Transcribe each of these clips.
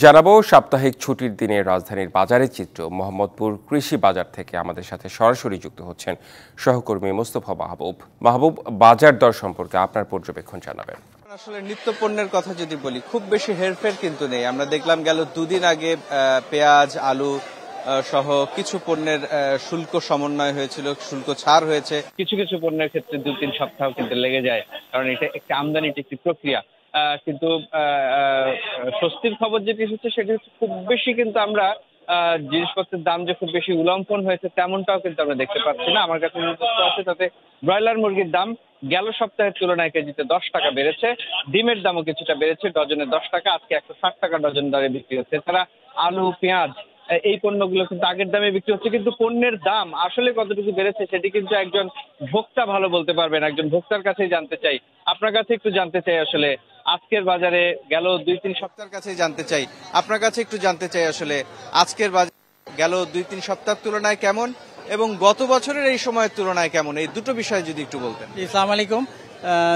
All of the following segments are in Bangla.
জানাবো সাপ্তাহিক ছুটির দিনে রাজধানীর বাজারের চিত্র। মোহাম্মদপুর কৃষি বাজার থেকে আমাদের সাথে সরাসরি যুক্ত হচ্ছেন সহকর্মী মোস্তফা মাহবুব। মাহবুব, বাজার দর সম্পর্কে আপনার পর্যবেক্ষণ জানাবেন। আসলে নিত্য পণ্যের কথা যদি বলি, খুব বেশি হেরফের কিন্তু নেই। আমরা দেখলাম গেল দুদিন আগে পেঁয়াজ, আলু সহ কিছু পণ্যের শুল্ক সমন্বয় হয়েছিল, শুল্ক ছাড় হয়েছে। কিছু কিছু পণ্যের ক্ষেত্রে 2-3 সপ্তাহ কিন্তু লেগে যায়, কারণ এটা একটা আমদানির একটি প্রক্রিয়া। কিন্তু স্বস্তির খবর যেটি হচ্ছে সেটি হচ্ছে খুব বেশি কিন্তু আমরা জিনিসপত্রের দাম যে খুব বেশি উল্লম্ফন হয়েছে তেমনটাও কিন্তু আমরা দেখতে পাচ্ছি না। আমার কাছে তথ্য আছে, তাতে ব্রয়লার মুরগির দাম গেল সপ্তাহের তুলনায় কেজিতে 10 টাকা বেড়েছে। ডিমের দামও কিছুটা বেড়েছে, ডজনে 10 টাকা, আজকে 160 টাকা ডজন দরে বিক্রি হচ্ছে। এছাড়া আলু, পেঁয়াজ এই পণ্যগুলো কিন্তু আগের দামে বিক্রি হচ্ছে, কিন্তু পণ্যের দাম আসলে কতটুকু বেড়েছে সেটি কিন্তু একজন ভোক্তা ভালো বলতে পারবেন। একজন ভোক্তার কাছেই জানতে চাই, আপনার কাছে একটু জানতে চাই। আসলে আজকের বাজারে গেল 2-3 সপ্তাহের কাছেই জানতে চাই, আপনার কাছে একটু জানতে চাই আসলে আজকের বাজার গেল 2-3 সপ্তাহের তুলনায় কেমন এবং গত বছরের এই সময়ের তুলনায় কেমন, এই দুটো বিষয় যদি একটু বলতেন। আসসালামু আলাইকুম।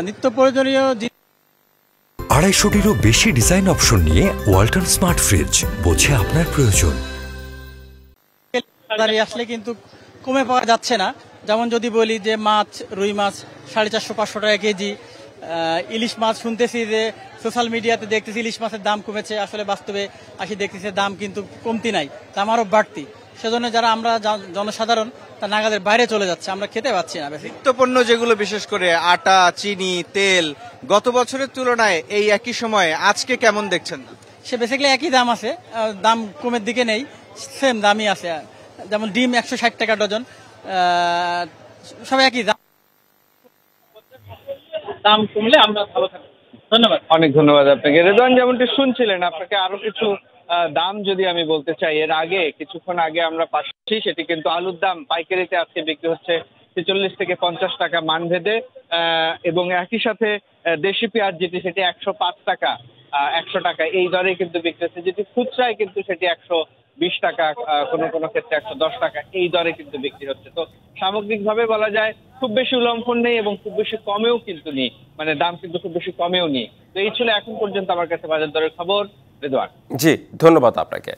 নিত্য প্রয়োজনীয় 250-টিরও বেশি ডিজাইন অপশন নিয়ে ওয়ালটন স্মার্ট ফ্রিজ, বোঝে আপনার প্রয়োজন। আসলে কিন্তু কমে পাওয়া যাচ্ছে না। যেমন যদি বলি যে মাছ, রুই মাছ 450-500 টাকা কেজি, ইলিশ মাছ শুনতেছি যে সোশ্যাল মিডিয়াতে দেখতেছি ইলিশ মাছের দাম কমেছে, আসলে বাস্তবে আসি দেখতেছি দাম কিন্তু কমতি নাই, দাম আরো বাড়তি। সেজন্য যারা আমরা জনসাধারণ তার নাগাদের বাইরে চলে যাচ্ছে, আমরা খেতে পাচ্ছি না। নিত্যপণ্য যেগুলো বিশেষ করে আটা, চিনি, তেল গত বছরের তুলনায় এই একই সময়ে আজকে কেমন দেখছেন? সে বেসিক্যালি একই দাম আছে, দাম কমের দিকে নেই, সেম দামই আছে। যেমন ডিম 160 টাকা ডজন, সব একই দাম। দাম কমলে আমরা ভালো থাকবো। ধন্যবাদ। অনেক ধন্যবাদ আপনাকে। রেদওয়ান, যেমনটি শুনছিলেন, আপনাকে আরো কিছু দাম যদি আমি বলতে চাই, এর আগে কিছুক্ষণ আগে আমরা পাচ্ছি, সেটি কিন্তু আলুর দাম পাইকারিতে আজকে বিক্রি হচ্ছে 46 থেকে 50 টাকা মানভেদে, এবং একই সাথে দেশি পেঁয়াজ যেটি সেটি 105 টাকা, 100 টাকা এই দরে কিন্তু বিক্রি হচ্ছে, যেটি খুচরায় কিন্তু সেটি 120 টাকা, কোনো কোনো ক্ষেত্রে 110 টাকা এই দরে কিন্তু বিক্রি হচ্ছে। তো সামগ্রিকভাবে বলা যায় খুব বেশি উল্লম্ফন নেই এবং খুব বেশি কমেও কিন্তু নেই, মানে দাম কিন্তু খুব বেশি কমেও নেই। তো এই ছিল এখন পর্যন্ত আমার কাছে বাজার দরের খবর। রেদওয়ান, জি ধন্যবাদ আপনাকে।